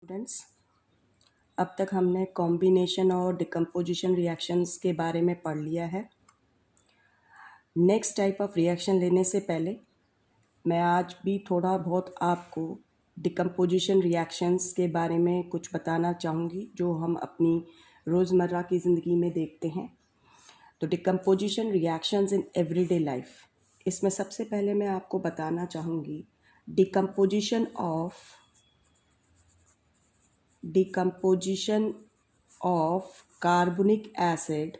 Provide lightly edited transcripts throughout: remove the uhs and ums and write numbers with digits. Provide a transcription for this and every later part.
Students, अब तक हमने कॉम्बिनेशन और डिकम्पोजिशन रिएक्शंस के बारे में पढ़ लिया है। नेक्स्ट टाइप ऑफ रिएक्शन लेने से पहले मैं आज भी थोड़ा बहुत आपको डिकम्पोजिशन रिएक्शंस के बारे में कुछ बताना चाहूँगी जो हम अपनी रोज़मर्रा की ज़िंदगी में देखते हैं। तो decomposition reactions in everyday life, इसमें सबसे पहले मैं आपको बताना चाहूँगी डिकम्पोजिशन ऑफ कार्बनिक acid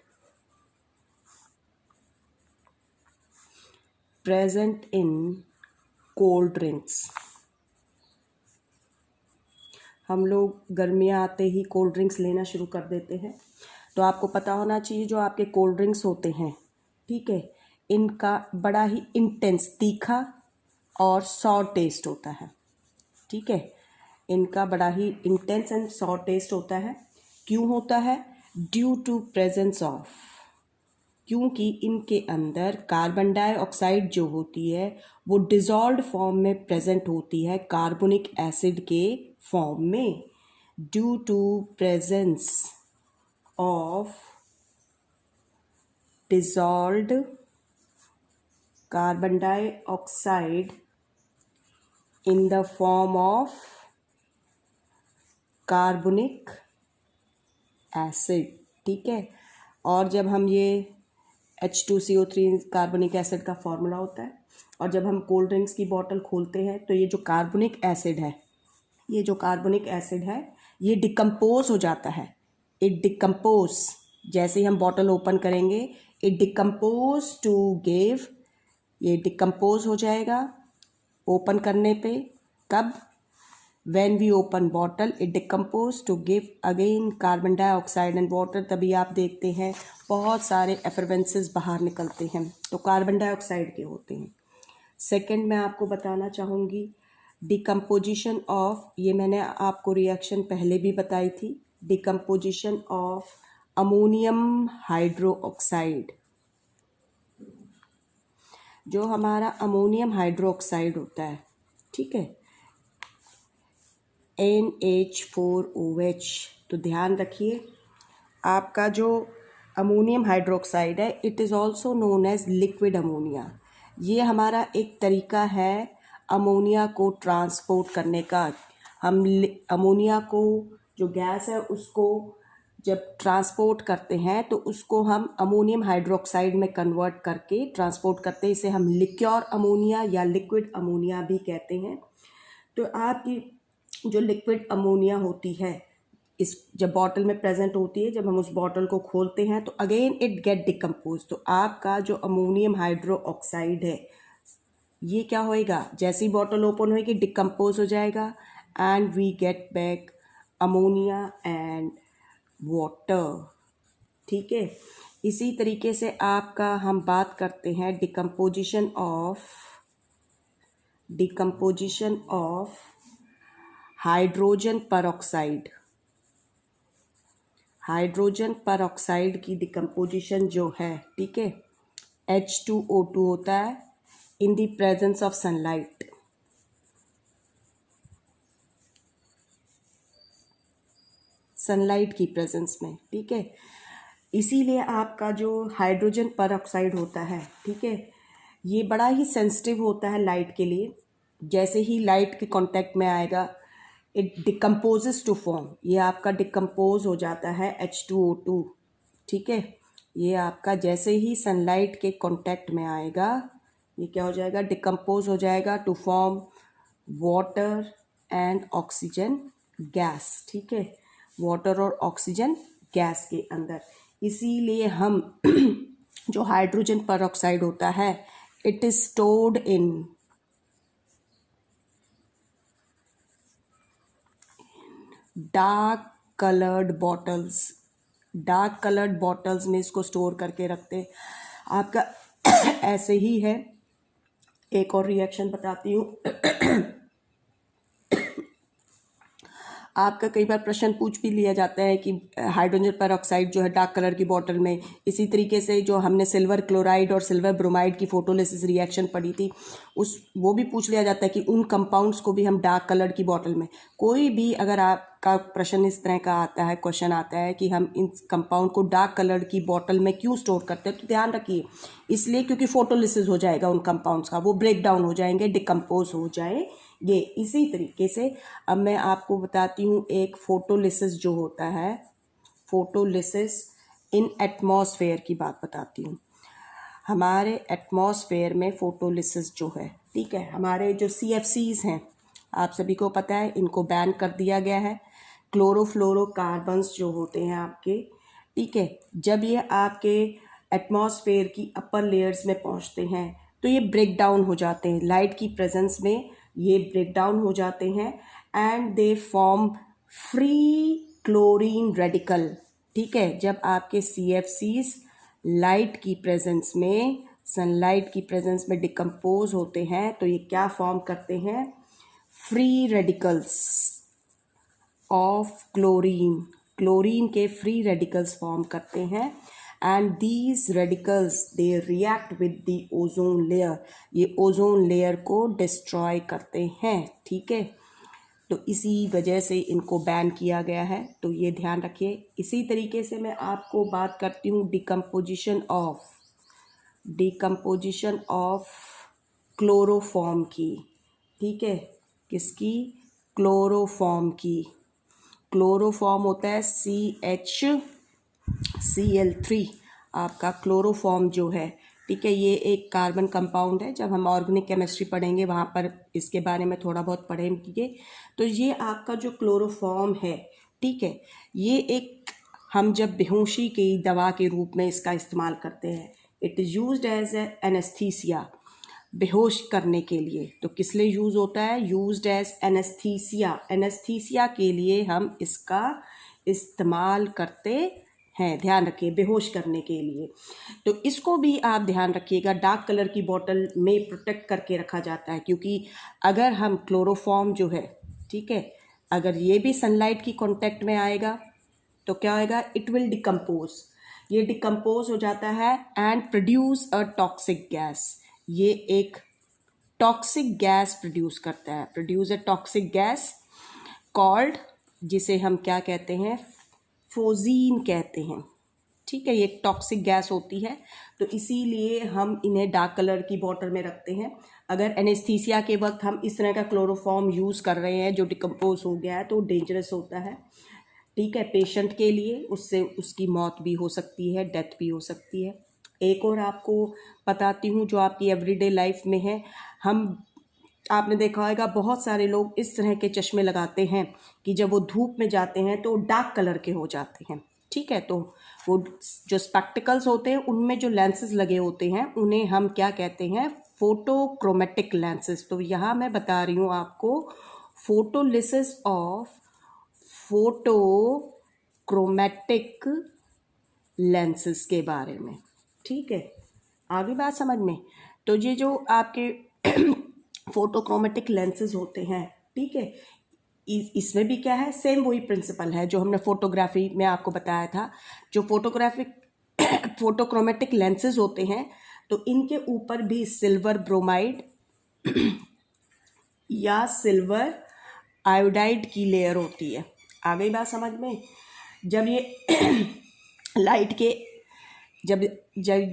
present in cold drinks. हम लोग गर्मियाँ आते ही कोल्ड ड्रिंक्स लेना शुरू कर देते हैं, तो आपको पता होना चाहिए जो आपके कोल्ड ड्रिंक्स होते हैं, ठीक है, इनका बड़ा ही इंटेंस तीखा और सॉर टेस्ट होता है। ठीक है, इनका बड़ा ही इंटेंस एंड सॉर टेस्ट होता है। क्यों होता है? ड्यू टू प्रेजेंस ऑफ, क्योंकि इनके अंदर कार्बन डाइऑक्साइड जो होती है वो डिज़ोल्व्ड फॉर्म में प्रेजेंट होती है कार्बोनिक एसिड के फॉर्म में। Due to presence of dissolved carbon dioxide in the form of carbonic acid, ठीक है। और जब हम ये H2CO3 कार्बनिक एसिड का फॉर्मूला होता है, और जब हम कोल्ड ड्रिंक्स की बोतल खोलते हैं तो ये जो कार्बनिक एसिड है ये डिकम्पोज हो जाता है। इट डिकम्पोज, जैसे ही हम बोतल ओपन करेंगे इट डिकम्पोज टू गिव, ये डिकम्पोज हो जाएगा ओपन करने पे। कब? When we open bottle it decompose to give again carbon dioxide and water। तभी आप देखते हैं बहुत सारे एफरवेंसेस बाहर निकलते हैं, तो कार्बन डाइऑक्साइड के होते हैं। सेकंड मैं आपको बताना चाहूँगी डिकम्पोजिशन ऑफ, ये मैंने आपको रिएक्शन पहले भी बताई थी, डिकम्पोजिशन ऑफ अमोनियम हाइड्रोक्साइड। जो हमारा अमोनियम हाइड्रोक्साइड होता है, ठीक है, NH4OH, तो ध्यान रखिए आपका जो अमोनियम हाइड्रोक्साइड है it is also known as liquid ammonia. ये हमारा एक तरीका है अमोनिया को ट्रांसपोर्ट करने का। हम अमोनिया को, जो गैस है, उसको जब ट्रांसपोर्ट करते हैं तो उसको हम अमोनियम हाइड्रोक्साइड में कन्वर्ट करके ट्रांसपोर्ट करते हैं। इसे हम लिक्योर अमोनिया या लिक्विड अमोनिया भी कहते हैं। तो आपकी जो लिक्विड अमोनिया होती है इस जब बॉटल में प्रेजेंट होती है, जब हम उस बॉटल को खोलते हैं तो अगेन इट गेट डिकम्पोज। तो आपका जो अमोनियम हाइड्रोक्साइड है ये क्या होएगा, जैसे ही बॉटल ओपन होएगी डिकम्पोज हो जाएगा and we get back ammonia and water, ठीक है। इसी तरीके से आपका हम बात करते हैं डिकम्पोजिशन ऑफ हाइड्रोजन परऑक्साइड की डिकम्पोजिशन जो है, ठीक है, H2O2 होता है in the presence of sunlight. Sunlight की प्रेजेंस में, ठीक है। इसीलिए आपका जो हाइड्रोजन परऑक्साइड होता है, ठीक है, ये बड़ा ही सेंसिटिव होता है लाइट के लिए। जैसे ही लाइट के कांटेक्ट में आएगा इट डिकम्पोजेस टू फॉर्म, ये आपका डिकम्पोज हो जाता है H2O2, ठीक है। ये आपका जैसे ही सनलाइट के कांटेक्ट में आएगा ये क्या हो जाएगा, डिकम्पोज हो जाएगा to form water and oxygen gas, ठीक है, वाटर और ऑक्सीजन गैस के अंदर। इसीलिए हम जो हाइड्रोजन परऑक्साइड होता है it is stored in dark coloured bottles में इसको स्टोर करके रखते हैं। आपका ऐसे ही है। एक और रिएक्शन बताती हूँ। आपका कई बार प्रश्न पूछ भी लिया जाता है कि हाइड्रोजन परऑक्साइड जो है डार्क कलर की बॉटल में, इसी तरीके से जो हमने सिल्वर क्लोराइड और सिल्वर ब्रोमाइड की फोटोलिसिस रिएक्शन पढ़ी थी वो भी पूछ लिया जाता है कि उन कंपाउंड्स को भी हम डार्क कलर की बॉटल में, कोई भी अगर आप आपका प्रश्न इस तरह का आता है, क्वेश्चन आता है कि हम इन कंपाउंड को डार्क कलर की बॉटल में क्यों स्टोर करते हैं, तो ध्यान रखिए इसलिए क्योंकि फोटोलिसिस हो जाएगा उन कंपाउंड्स का, वो ब्रेक डाउन हो जाएंगे, डिकम्पोज हो जाएंगे। इसी तरीके से अब मैं आपको बताती हूँ एक फोटोलिसिस जो होता है, फोटोलिसिस इन एटमॉस्फेयर की बात बताती हूँ। हमारे एटमॉस्फेयर में फोटोलिसिस जो है, ठीक है, हमारे जो CFCs हैं आप सभी को पता है इनको बैन कर दिया गया है। क्लोरोफ्लोरोकार्बन्स जो होते हैं आपके, ठीक है, जब ये आपके एटमॉस्फेयर की अपर लेयर्स में पहुंचते हैं तो ये ब्रेक डाउन हो जाते हैं, लाइट की प्रेजेंस में ये ब्रेक डाउन हो जाते हैं and they form free chlorine radical. ठीक है, जब आपके CFCs लाइट की प्रेजेंस में, सनलाइट की प्रेजेंस में डिकम्पोज होते हैं तो ये क्या फॉर्म करते हैं, free radicals of chlorine, chlorine के फ्री रेडिकल्स फॉर्म करते हैं and these radicals they react with the ozone layer, ये ओजोन लेयर को डिस्ट्रॉय करते हैं। ठीक है, तो इसी वजह से इनको बैन किया गया है, तो ये ध्यान रखिए। इसी तरीके से मैं आपको बात करती हूँ डिकम्पोजिशन ऑफ क्लोरोफॉर्म की। ठीक है, किसकी, क्लोरोफॉर्म की। क्लोरोफॉर्म होता है CHCl3 आपका क्लोरोफॉर्म जो है, ठीक है, ये एक कार्बन कंपाउंड है। जब हम ऑर्गेनिक केमिस्ट्री पढ़ेंगे वहाँ पर इसके बारे में थोड़ा बहुत पढ़ेंगे। तो ये आपका जो क्लोरोफॉर्म है, ठीक है, ये एक, हम जब बेहोशी की दवा के रूप में इसका इस्तेमाल करते हैं, it is used as anaesthesia, बेहोश करने के लिए। तो किस लिए यूज़ होता है, यूज्ड एज एनेस्थीसिया, एनेस्थीसिया के लिए हम इसका इस्तेमाल करते हैं, ध्यान रखिए, बेहोश करने के लिए। तो इसको भी आप ध्यान रखिएगा, डार्क कलर की बोतल में प्रोटेक्ट करके रखा जाता है, क्योंकि अगर हम क्लोरोफॉर्म जो है, ठीक है, अगर ये भी सनलाइट की कांटेक्ट में आएगा तो क्या होएगा, इट विल डिकम्पोज, ये डिकम्पोज हो जाता है and produce a toxic gas, ये एक टॉक्सिक गैस प्रोड्यूस करता है, produce a toxic gas called, जिसे हम क्या कहते हैं, फोजीन कहते हैं। ठीक है, ये एक टॉक्सिक गैस होती है, तो इसीलिए हम इन्हें डार्क कलर की बॉटल में रखते हैं। अगर एनेस्थीसिया के वक्त हम इस तरह का क्लोरोफॉर्म यूज़ कर रहे हैं जो डिकम्पोज हो गया है तो डेंजरस होता है, ठीक है, पेशेंट के लिए, उससे उसकी मौत भी हो सकती है, डेथ भी हो सकती है। एक और आपको बताती हूँ जो आपकी एवरीडे लाइफ में है, आपने देखा होगा बहुत सारे लोग इस तरह के चश्मे लगाते हैं कि जब वो धूप में जाते हैं तो डार्क कलर के हो जाते हैं। ठीक है, तो वो जो स्पेक्टिकल्स होते हैं उनमें जो लेंसेज लगे होते हैं उन्हें हम क्या कहते हैं, फोटोक्रोमेटिक लेंसेज। तो यहाँ मैं बता रही हूँ आपको फोटोलिसिस ऑफ फोटोक्रोमेटिक लेंसेज के बारे में। ठीक है, आगे बात समझ में। तो ये जो आपके फोटोक्रोमेटिक लेंसेज होते हैं, ठीक है, इसमें भी क्या है, सेम वही प्रिंसिपल है जो हमने फोटोग्राफी में आपको बताया था। जो फोटोक्रोमेटिक लेंसेज होते हैं तो इनके ऊपर भी सिल्वर ब्रोमाइड या सिल्वर आयोडाइड की लेयर होती है। आ गई बात समझ में। जब ये लाइट के जब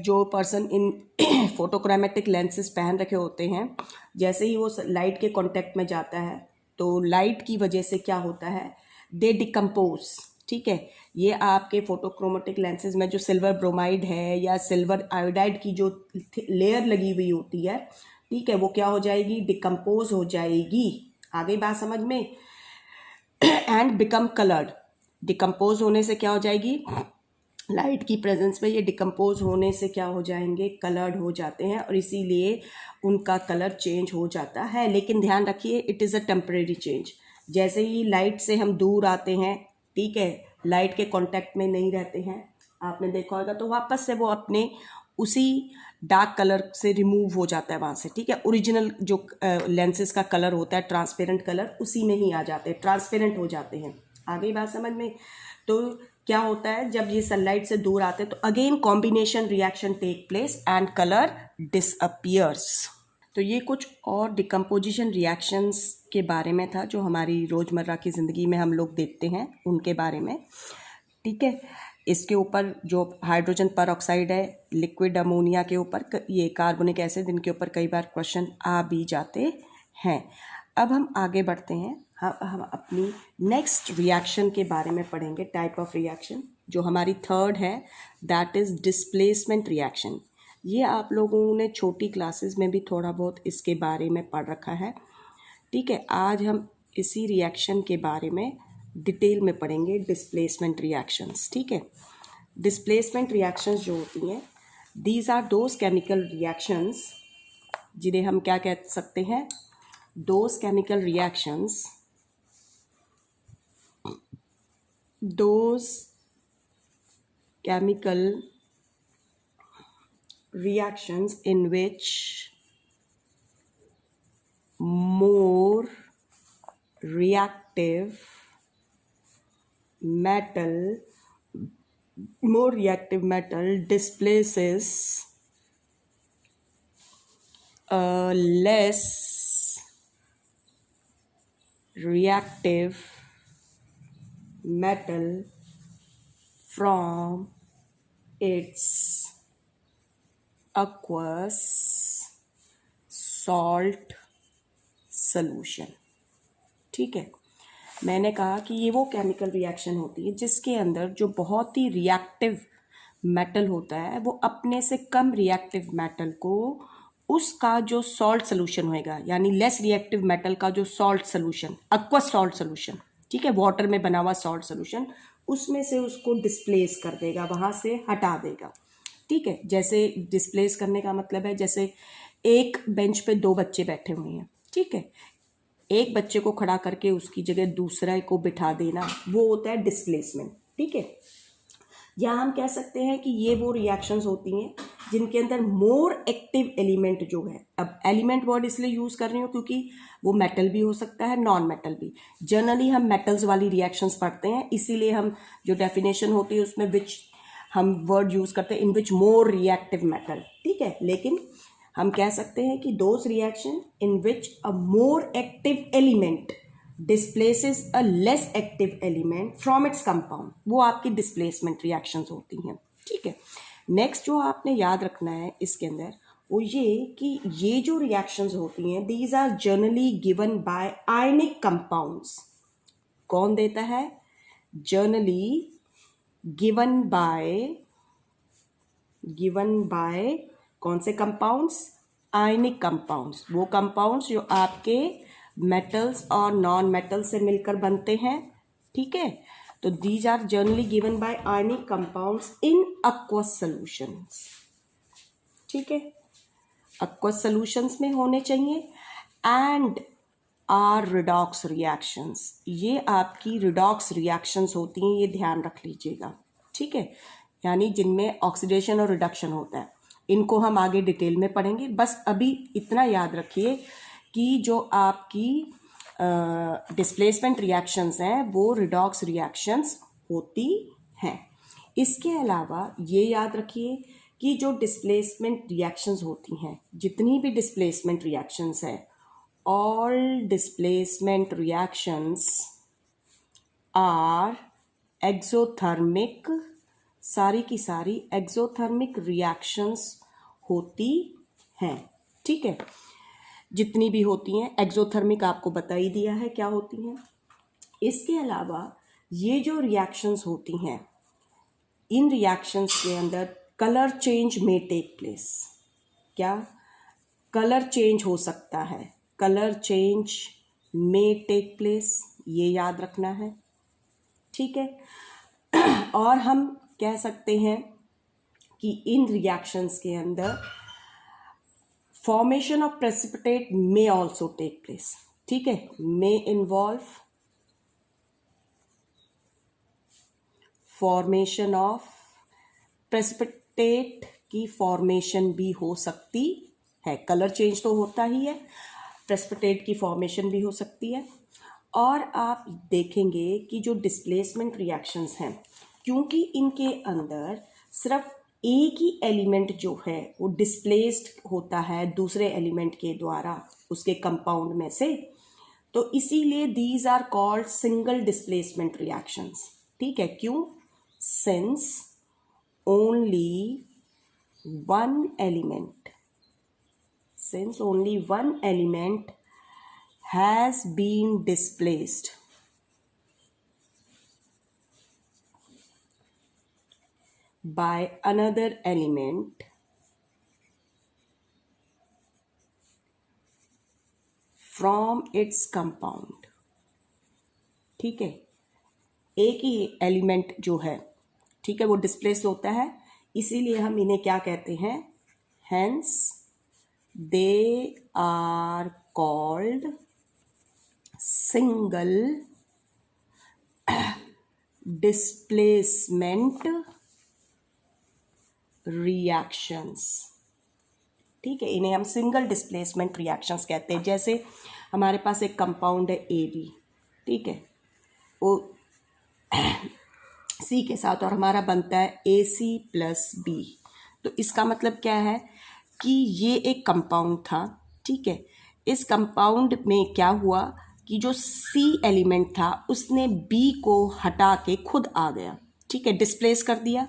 जो पर्सन इन फोटोक्रोमेटिक लेंसेज पहन रखे होते हैं, जैसे ही वो लाइट के कांटेक्ट में जाता है तो लाइट की वजह से क्या होता है, दे डिकम्पोज। ठीक है, ये आपके फोटोक्रोमेटिक लेंसेज में जो सिल्वर ब्रोमाइड है या सिल्वर आयोडाइड की जो लेयर लगी हुई होती है, ठीक है, वो क्या हो जाएगी, डिकम्पोज हो जाएगी। आगे बात समझ में। एंड बिकम कलर्ड, डिकम्पोज होने से क्या हो जाएगी, लाइट की प्रेजेंस में ये डिकम्पोज होने से क्या हो जाएंगे, कलर्ड हो जाते हैं, और इसीलिए उनका कलर चेंज हो जाता है। लेकिन ध्यान रखिए, it is a temporary change. जैसे ही लाइट से हम दूर आते हैं, ठीक है, लाइट के कांटेक्ट में नहीं रहते हैं, आपने देखा होगा, तो वापस से वो अपने उसी डार्क कलर से रिमूव हो जाता है वहाँ से। ठीक है, ओरिजिनल जो लेंसेज का कलर होता है, ट्रांसपेरेंट कलर, उसी में ही आ जाते हैं, ट्रांसपेरेंट हो जाते हैं। आगे बात समझ में। तो क्या होता है, जब ये सनलाइट से दूर आते हैं तो again combination reaction take place and colour disappears. तो ये कुछ और डिकम्पोजिशन रिएक्शंस के बारे में था जो हमारी रोज़मर्रा की ज़िंदगी में हम लोग देखते हैं उनके बारे में। ठीक है, इसके ऊपर जो हाइड्रोजन परऑक्साइड है, लिक्विड अमोनिया के ऊपर, ये कार्बोनिक एसिड, इनके ऊपर कई बार क्वेश्चन आ भी जाते हैं। अब हम आगे बढ़ते हैं, हम अपनी नेक्स्ट रिएक्शन के बारे में पढ़ेंगे, टाइप ऑफ रिएक्शन। जो हमारी थर्ड है दैट इज़ डिस्प्लेसमेंट रिएक्शन। ये आप लोगों ने छोटी क्लासेस में भी थोड़ा बहुत इसके बारे में पढ़ रखा है। ठीक है, आज हम इसी रिएक्शन के बारे में डिटेल में पढ़ेंगे, डिस्प्लेसमेंट रिएक्शंस। ठीक है, डिस्प्लेसमेंट रिएक्शंस जो होती हैं, these are those chemical reactions जिन्हें हम क्या कह सकते हैं, those chemical reactions, those chemical reactions in which more reactive metal displaces a less reactive metal from its aqueous salt solution। ठीक है, मैंने कहा कि ये वो केमिकल रिएक्शन होती है जिसके अंदर जो बहुत ही रिएक्टिव मेटल होता है वो अपने से कम रिएक्टिव मेटल को उसका जो सॉल्ट सोल्यूशन होएगा, यानी लेस रिएक्टिव मेटल का जो salt solution, aqueous salt solution, ठीक है, वाटर में बना हुआ सॉल्ट सोल्यूशन, उसमें से उसको डिस्प्लेस कर देगा, वहाँ से हटा देगा। ठीक है, जैसे डिस्प्लेस करने का मतलब है जैसे एक बेंच पे दो बच्चे बैठे हुए हैं। ठीक है, एक बच्चे को खड़ा करके उसकी जगह दूसरा को बिठा देना, वो होता है डिस्प्लेसमेंट। ठीक है, या हम कह सकते हैं कि ये वो रिएक्शंस होती हैं जिनके अंदर मोर एक्टिव एलिमेंट जो है, अब एलिमेंट वर्ड इसलिए यूज़ कर रही हूँ क्योंकि वो मेटल भी हो सकता है, नॉन मेटल भी। जनरली हम मेटल्स वाली रिएक्शंस पढ़ते हैं, इसीलिए हम जो डेफिनेशन होती है उसमें विच हम वर्ड यूज़ करते हैं, इन विच मोर रिएक्टिव मेटल। ठीक है, लेकिन हम कह सकते हैं कि those reaction in which a more active element displaces a less active element from its compound, वो आपकी डिस्प्लेसमेंट रिएक्शंस होती हैं। ठीक है, नेक्स्ट जो आपने याद रखना है इसके अंदर वो ये कि ये जो रिएक्शंस होती हैं these are generally given by ionic compounds. कौन देता है? जनरली गिवन बाय कौन से कंपाउंड्स? आयनिक कंपाउंड्स, वो कंपाउंड्स जो आपके मेटल्स और नॉन मेटल से मिलकर बनते हैं। ठीक है, तो these are generally given by ionic compounds in aqueous solutions. ठीक है, aqueous सॉल्यूशंस में होने चाहिए एंड आर रिडॉक्स रिएक्शंस, ये आपकी रिडॉक्स रिएक्शंस होती हैं, ये ध्यान रख लीजिएगा। ठीक है, यानी जिनमें ऑक्सीडेशन और रिडक्शन होता है, इनको हम आगे डिटेल में पढ़ेंगे। बस अभी इतना याद रखिए कि जो आपकी डिस्प्लेसमेंट रिएक्शंस हैं वो रिडॉक्स रिएक्शंस होती हैं। इसके अलावा ये याद रखिए कि जो डिस्प्लेसमेंट रिएक्शंस होती हैं, जितनी भी डिस्प्लेसमेंट रिएक्शंस है, all displacement reactions are exothermic, सारी की सारी एक्सोथर्मिक रिएक्शंस होती हैं। ठीक है, जितनी भी होती हैं एक्सोथर्मिक आपको बता ही दिया है क्या होती हैं। इसके अलावा ये जो रिएक्शंस होती हैं, इन रिएक्शंस के अंदर कलर चेंज में टेक प्लेस। क्या? कलर चेंज हो सकता है, कलर चेंज में टेक प्लेस, ये याद रखना है। ठीक है, और हम कह सकते हैं कि इन रिएक्शंस के अंदर formation of precipitate may also take place. ठीक है, may involve formation of precipitate की फॉर्मेशन भी हो सकती है। कलर चेंज तो होता ही है, प्रेसिपिटेट की फॉर्मेशन भी हो सकती है। और आप देखेंगे कि जो डिस्प्लेसमेंट रिएक्शंस हैं, क्योंकि इनके अंदर सिर्फ एक ही एलिमेंट जो है वो डिस्प्लेस्ड होता है दूसरे एलिमेंट के द्वारा उसके कंपाउंड में से, तो इसीलिए these are called single displacement reactions. ठीक है, क्यों? Since only one element has been displaced by another element from its compound। ठीक है, एक ही एलिमेंट जो है, ठीक है, वो डिस्प्लेस होता है, इसीलिए हम इन्हें क्या कहते हैं? Hence they are called single displacement reactions. ठीक है, इन्हें हम सिंगल डिस्प्लेसमेंट रिएक्शंस कहते हैं। जैसे हमारे पास एक कंपाउंड है AB, ठीक है, वो C के साथ, और हमारा बनता है AC+B। तो इसका मतलब क्या है कि ये एक कंपाउंड था। ठीक है, इस कंपाउंड में क्या हुआ कि जो C एलिमेंट था उसने B को हटा के खुद आ गया। ठीक है, डिस्प्लेस कर दिया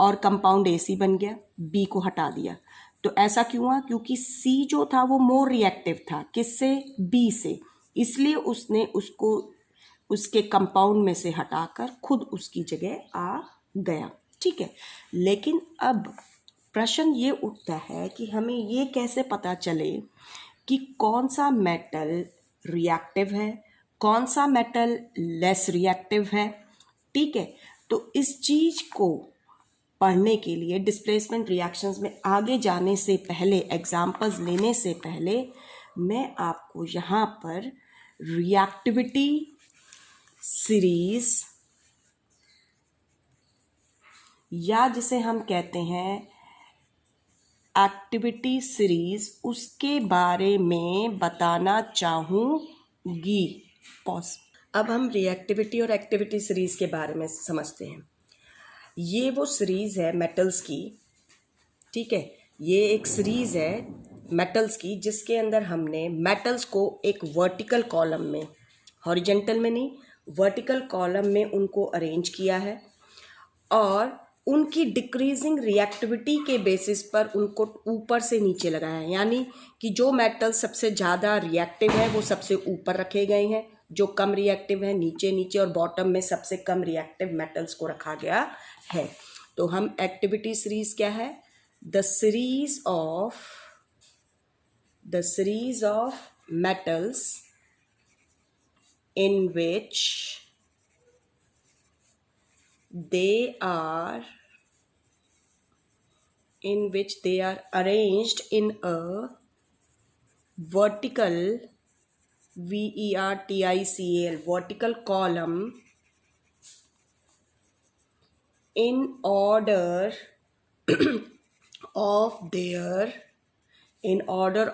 और कंपाउंड AC बन गया, B को हटा दिया। तो ऐसा क्यों हुआ? क्योंकि C जो था वो मोर रिएक्टिव था, किससे? B से, इसलिए उसने उसको उसके कंपाउंड में से हटाकर खुद उसकी जगह आ गया। ठीक है, लेकिन अब प्रश्न ये उठता है कि हमें ये कैसे पता चले कि कौन सा मेटल रिएक्टिव है, कौन सा मेटल लेस रिएक्टिव है। ठीक है, तो इस चीज को पढ़ने के लिए डिस्प्लेसमेंट रिएक्शंस में आगे जाने से पहले, एग्जाम्पल्स लेने से पहले, मैं आपको यहाँ पर रिएक्टिविटी सीरीज, या जिसे हम कहते हैं एक्टिविटी सीरीज, उसके बारे में बताना चाहूँगी। पॉज। अब हम रिएक्टिविटी और एक्टिविटी सीरीज के बारे में समझते हैं। ये वो सीरीज है मेटल्स की। ठीक है, ये एक सीरीज है मेटल्स की जिसके अंदर हमने मेटल्स को एक वर्टिकल कॉलम में, हॉरिजेंटल में नहीं, वर्टिकल कॉलम में उनको अरेंज किया है और उनकी डिक्रीजिंग रिएक्टिविटी के बेसिस पर उनको ऊपर से नीचे लगाया है। यानी कि जो मेटल सबसे ज़्यादा रिएक्टिव है वो सबसे ऊपर रखे गए हैं, जो कम रिएक्टिव है नीचे नीचे, और बॉटम में सबसे कम रिएक्टिव मेटल्स को रखा गया है। तो हम एक्टिविटी सीरीज क्या है? The series of metals in which they are arranged in a vertical vertical column in order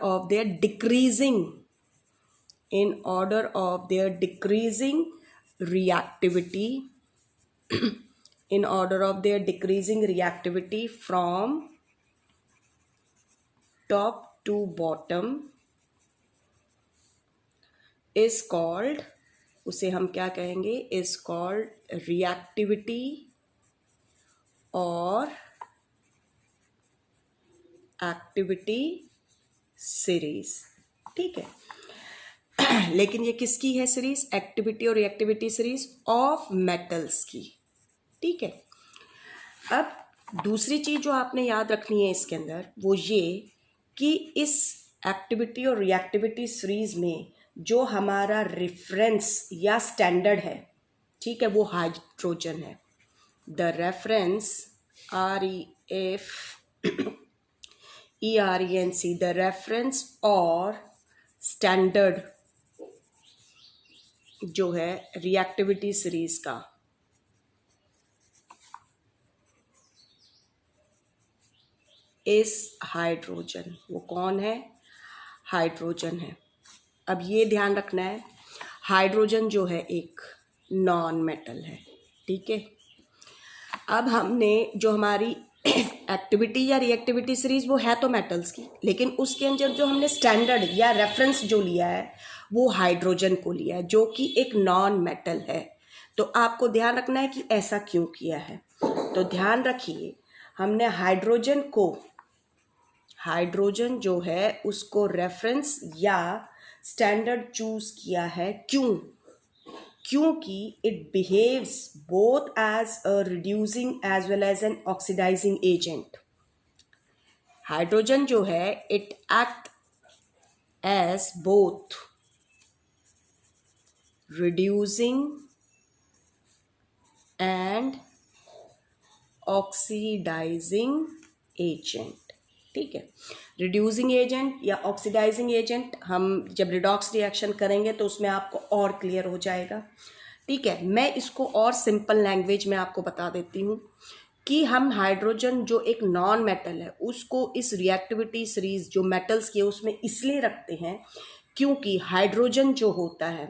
of their decreasing reactivity from top to bottom is called, उसे हम क्या कहेंगे? is called reactivity और activity series. ठीक है, लेकिन ये किसकी है सीरीज? एक्टिविटी और रिएक्टिविटी सीरीज ऑफ मेटल्स की। ठीक है, अब दूसरी चीज जो आपने याद रखनी है इसके अंदर वो ये कि इस एक्टिविटी और रिएक्टिविटी सीरीज में जो हमारा रेफरेंस या स्टैंडर्ड है, ठीक है, वो हाइड्रोजन है। The reference REFERENC, the reference और स्टैंडर्ड जो है रिएक्टिविटी सीरीज का, इस हाइड्रोजन। वो कौन है? हाइड्रोजन है। अब ये ध्यान रखना है, हाइड्रोजन जो है एक नॉन मेटल है। ठीक है, अब हमने जो हमारी एक्टिविटी या रिएक्टिविटी सीरीज वो है तो मेटल्स की, लेकिन उसके अंदर जो हमने स्टैंडर्ड या रेफरेंस जो लिया है वो हाइड्रोजन को लिया है, जो कि एक नॉन मेटल है। तो आपको ध्यान रखना है कि ऐसा क्यों किया है। तो ध्यान रखिए, हमने हाइड्रोजन जो है उसको रेफरेंस या स्टैंडर्ड चूज किया है। क्योंकि it behaves both as a reducing as well as an oxidising agent. Hydrogen जो है it act as both reducing and oxidising agent. ठीक है, रिड्यूसिंग एजेंट या ऑक्सीडाइजिंग एजेंट हम जब रिडॉक्स रिएक्शन करेंगे तो उसमें आपको और क्लियर हो जाएगा। ठीक है, मैं इसको और सिंपल लैंग्वेज में आपको बता देती हूँ कि हम हाइड्रोजन जो एक नॉन मेटल है उसको इस रिएक्टिविटी सीरीज जो मेटल्स की है उसमें इसलिए रखते हैं क्योंकि हाइड्रोजन जो होता है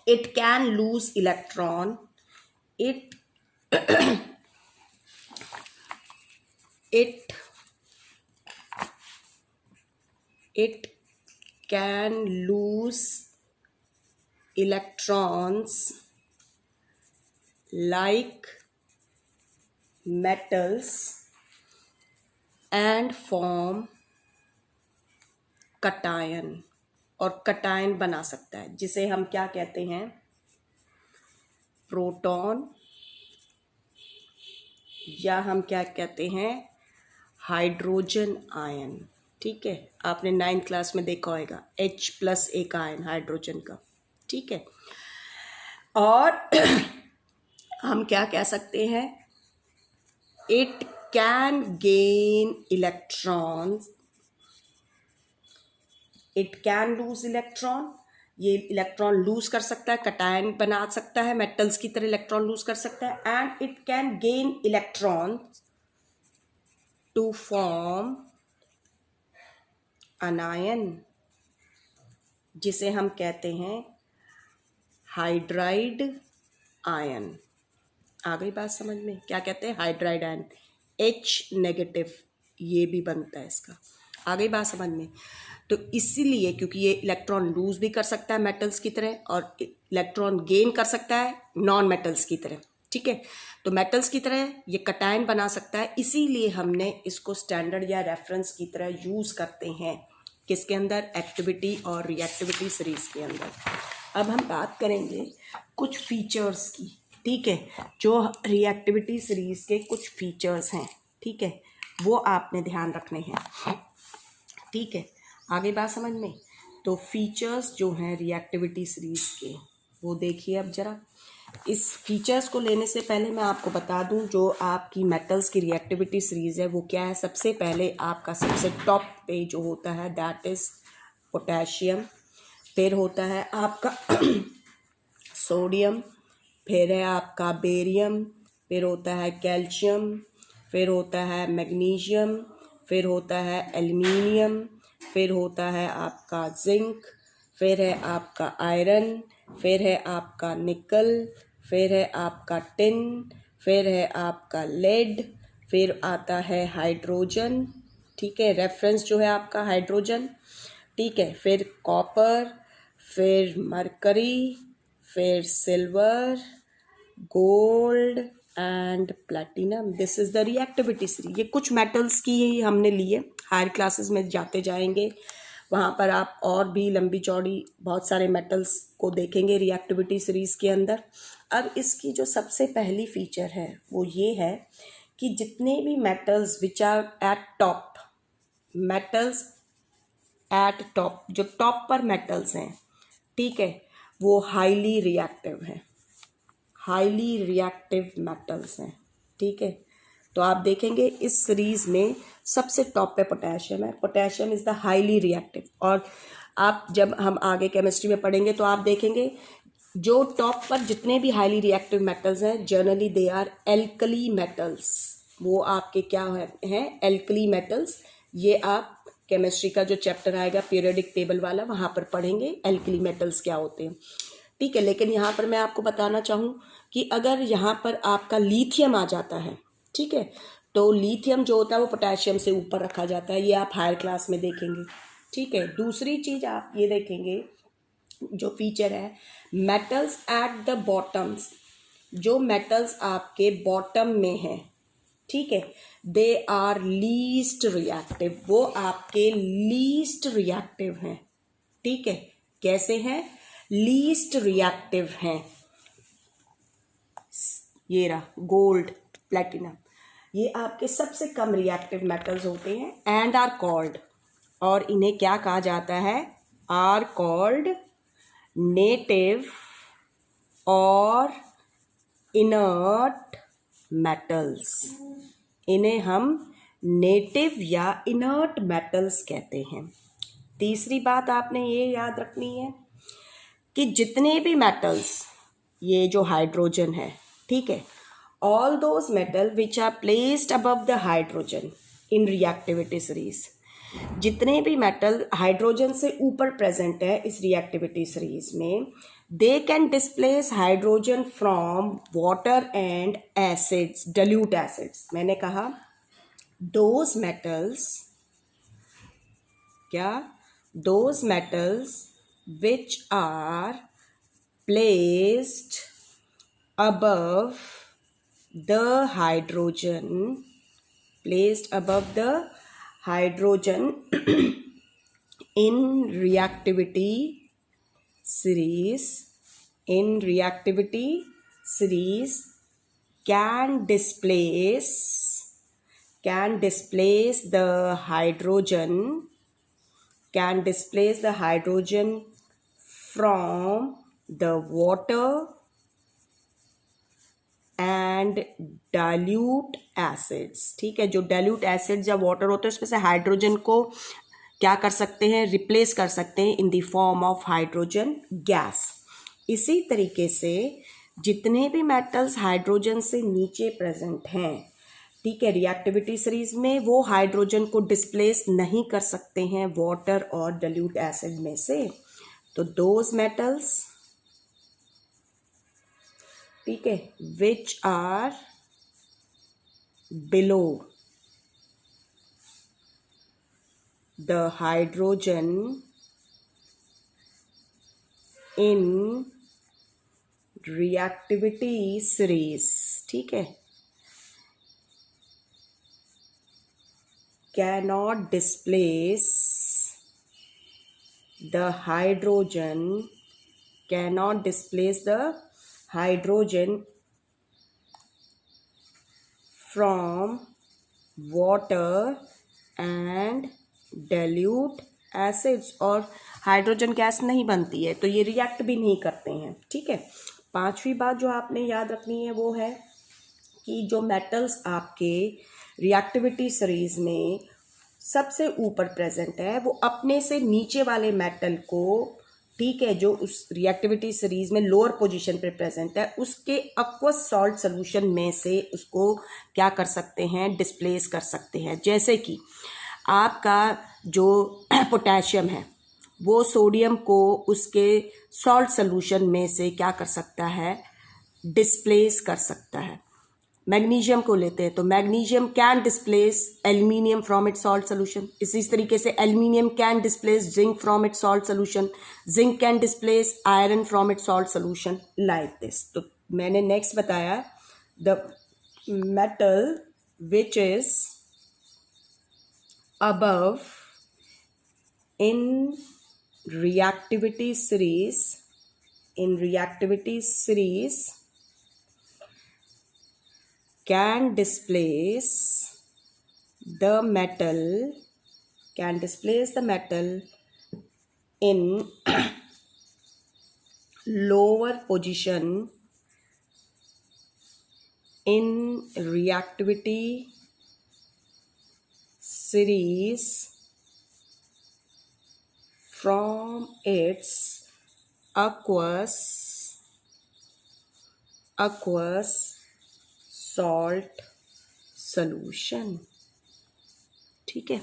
it can lose electron, it can lose electrons like metals and form cation, और कटायन बना सकता है जिसे हम क्या कहते हैं, प्रोटॉन, या हम क्या कहते हैं, हाइड्रोजन आयन। ठीक है, आपने 9th क्लास में देखा होगा H+ एक आयन हाइड्रोजन का। ठीक है, और हम क्या कह सकते हैं, it can gain electrons, it can lose electron, ये इलेक्ट्रॉन लूज कर सकता है, कटायन बना सकता है, मेटल्स की तरह इलेक्ट्रॉन लूज कर सकता है, and it can gain electron to form anion जिसे हम कहते हैं हाइड्राइड आयन। आ गई बात समझ में, क्या कहते हैं, हाइड्राइड आयन, H- ये भी बनता है इसका। आ गई बात समझ में। तो इसीलिए क्योंकि ये इलेक्ट्रॉन लूज भी कर सकता है मेटल्स की तरह और इलेक्ट्रॉन गेन कर सकता है नॉन मेटल्स की तरह। ठीक है, तो मेटल्स की तरह ये कटायन बना सकता है, इसीलिए हमने इसको स्टैंडर्ड या रेफरेंस की तरह यूज़ करते हैं। किसके अंदर, एक्टिविटी और रिएक्टिविटी सीरीज के अंदर। अब हम बात करेंगे कुछ फीचर्स की। ठीक है, जो रिएक्टिविटी सीरीज के कुछ फीचर्स हैं, ठीक है, वो आपने ध्यान रखने हैं। ठीक है, आगे बात समझ में। तो फीचर्स जो हैं रिएक्टिविटी सीरीज के वो देखिए। अब जरा इस फीचर्स को लेने से पहले मैं आपको बता दूं जो आपकी मेटल्स की रिएक्टिविटी सीरीज है वो क्या है। सबसे पहले आपका सबसे टॉप पे जो होता है दैट इज पोटेशियम, फिर होता है आपका सोडियम, फिर है आपका बेरियम, फिर होता है कैल्शियम, फिर होता है मैग्नीशियम, फिर होता है एल्युमिनियम, फिर होता है आपका जिंक, फिर है आपका आयरन, फिर है आपका निकल, फिर है आपका टिन, फिर है आपका लेड, फिर आता है हाइड्रोजन। ठीक है, रेफरेंस जो है आपका हाइड्रोजन। ठीक है, फिर कॉपर, फिर मरकरी, फिर silver, gold and platinum. This is the reactivity series. ये कुछ मेटल्स की ही हमने लिए, हायर क्लासेस में जाते जाएंगे वहाँ पर आप और भी लंबी चौड़ी बहुत सारे मेटल्स को देखेंगे रिएक्टिविटी सीरीज के अंदर। अब इसकी जो सबसे पहली फीचर है वो ये है कि जितने भी metals which are at top, metals at top, जो टॉप पर मेटल्स हैं, ठीक है, वो हाईली रिएक्टिव हैं, हाईली रिएक्टिव मेटल्स हैं। ठीक है, तो आप देखेंगे इस सीरीज में सबसे टॉप पे पोटेशियम है। Potassium is the highly reactive. और आप जब हम आगे केमिस्ट्री में पढ़ेंगे तो आप देखेंगे जो टॉप पर जितने भी हाईली रिएक्टिव मेटल्स हैं generally they are alkali metals. वो आपके क्या हैं, एल्कली मेटल्स। ये आप केमिस्ट्री का जो चैप्टर आएगा पीरियोडिक टेबल वाला वहाँ पर पढ़ेंगे एल्कली मेटल्स क्या होते हैं। ठीक है, लेकिन यहाँ पर मैं आपको बताना चाहूँ कि अगर यहाँ पर आपका लिथियम आ जाता है, ठीक है, तो लिथियम जो होता है वो पोटेशियम से ऊपर रखा जाता है, ये आप हायर क्लास में देखेंगे, ठीक है। दूसरी चीज़ आप ये देखेंगे जो फीचर है, मेटल्स एट द बॉटम्स, जो मेटल्स आपके बॉटम में हैं, ठीक है, दे आर लीस्ट रिएक्टिव, वो आपके लीस्ट रिएक्टिव हैं, ठीक है। कैसे हैं? लीस्ट रिएक्टिव हैं। ये रहा गोल्ड, प्लेटिनम, ये आपके सबसे कम रिएक्टिव मेटल्स होते हैं, एंड आर कॉल्ड, और इन्हें क्या कहा जाता है? आर कॉल्ड नेटिव और इनर्ट मेटल्स। इन्हें हम नेटिव या इनर्ट मेटल्स कहते हैं। तीसरी बात आपने ये याद रखनी है कि जितने भी मेटल्स, ये जो हाइड्रोजन है, ठीक है, all those metal which are placed above the hydrogen in reactivity series, जितने भी मेटल हाइड्रोजन से ऊपर प्रेजेंट है इस रिएक्टिविटी सीरीज में, they can displace hydrogen from water and acids, dilute acids. मैंने कहा दोज मेटल्स, क्या? Those metals which are placed above the hydrogen, placed above the hydrogen in reactivity series, in reactivity series can displace the hydrogen, can displace the hydrogen from the water and dilute acids, ठीक है। जो dilute acids या water होते हैं उसमें से hydrogen को क्या कर सकते हैं? रिप्लेस कर सकते हैं इन the form of hydrogen gas. इसी तरीके से जितने भी मेटल्स हाइड्रोजन से नीचे प्रेजेंट हैं, ठीक है, रिएक्टिविटी सीरीज में, वो हाइड्रोजन को डिस्प्लेस नहीं कर सकते हैं वाटर और डाइल्यूट एसिड में से। तो दोज मेटल्स, ठीक है, which are below the hydrogen in reactivity series, ठीक है, cannot displace the hydrogen, cannot displace the hydrogen from water and dilute acids, और हाइड्रोजन गैस नहीं बनती है तो ये रिएक्ट भी नहीं करते हैं, ठीक है। पांचवी बात जो आपने याद रखनी है वो है कि जो मेटल्स आपके रिएक्टिविटी सीरीज में सबसे ऊपर प्रेजेंट है वो अपने से नीचे वाले मेटल को, ठीक है, जो उस रिएक्टिविटी सीरीज में लोअर पोजीशन पे प्रेजेंट है, उसके एक्वस सॉल्ट सोल्यूशन में से उसको क्या कर सकते हैं? डिस्प्लेस कर सकते हैं। जैसे कि आपका जो पोटेशियम है वो सोडियम को उसके सॉल्ट सोल्यूशन में से क्या कर सकता है? डिस्प्लेस कर सकता है। मैग्नीशियम को लेते हैं तो magnesium can displace aluminium from its salt solution. इसी तरीके से aluminium can displace zinc from its salt solution, zinc can displace iron from its salt solution, like this. तो मैंने नेक्स्ट बताया the metal which is above in reactivity series, in reactivity series can displace the metal, can displace the metal in lower position in reactivity series from its aqueous salt solution, ठीक है।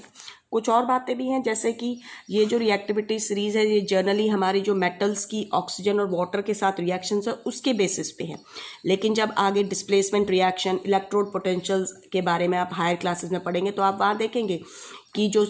कुछ और बातें भी हैं, जैसे कि ये जो रिएक्टिविटी सीरीज है ये जनरली हमारी जो मेटल्स की ऑक्सीजन और वाटर के साथ रिएक्शंस है उसके बेसिस पे है। लेकिन जब आगे डिस्प्लेसमेंट रिएक्शन, इलेक्ट्रोड पोटेंशियल्स के बारे में आप हायर क्लासेस में पढ़ेंगे तो आप वहाँ देखेंगे कि जो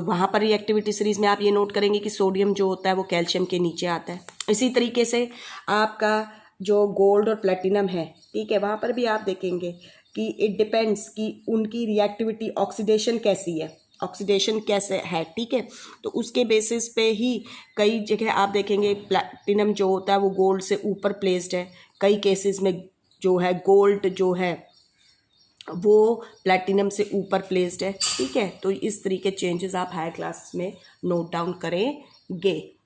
वहाँ पर रिएक्टिविटी सीरीज में आप ये नोट करेंगे कि सोडियम जो होता है वो कैल्शियम के नीचे आता है। इसी तरीके से आपका जो गोल्ड और प्लेटिनम है, ठीक है, वहाँ पर भी आप देखेंगे कि इट डिपेंड्स कि उनकी रिएक्टिविटी ऑक्सीडेशन कैसी है, ऑक्सीडेशन कैसे है, ठीक है। तो उसके बेसिस पे ही कई जगह आप देखेंगे प्लेटिनम जो होता है वो गोल्ड से ऊपर प्लेस्ड है, कई केसेस में जो है गोल्ड जो है वो प्लेटिनम से ऊपर प्लेस्ड है, ठीक है। तो इस तरीके चेंजेस आप हायर क्लासेस में नोट डाउन करेंगे।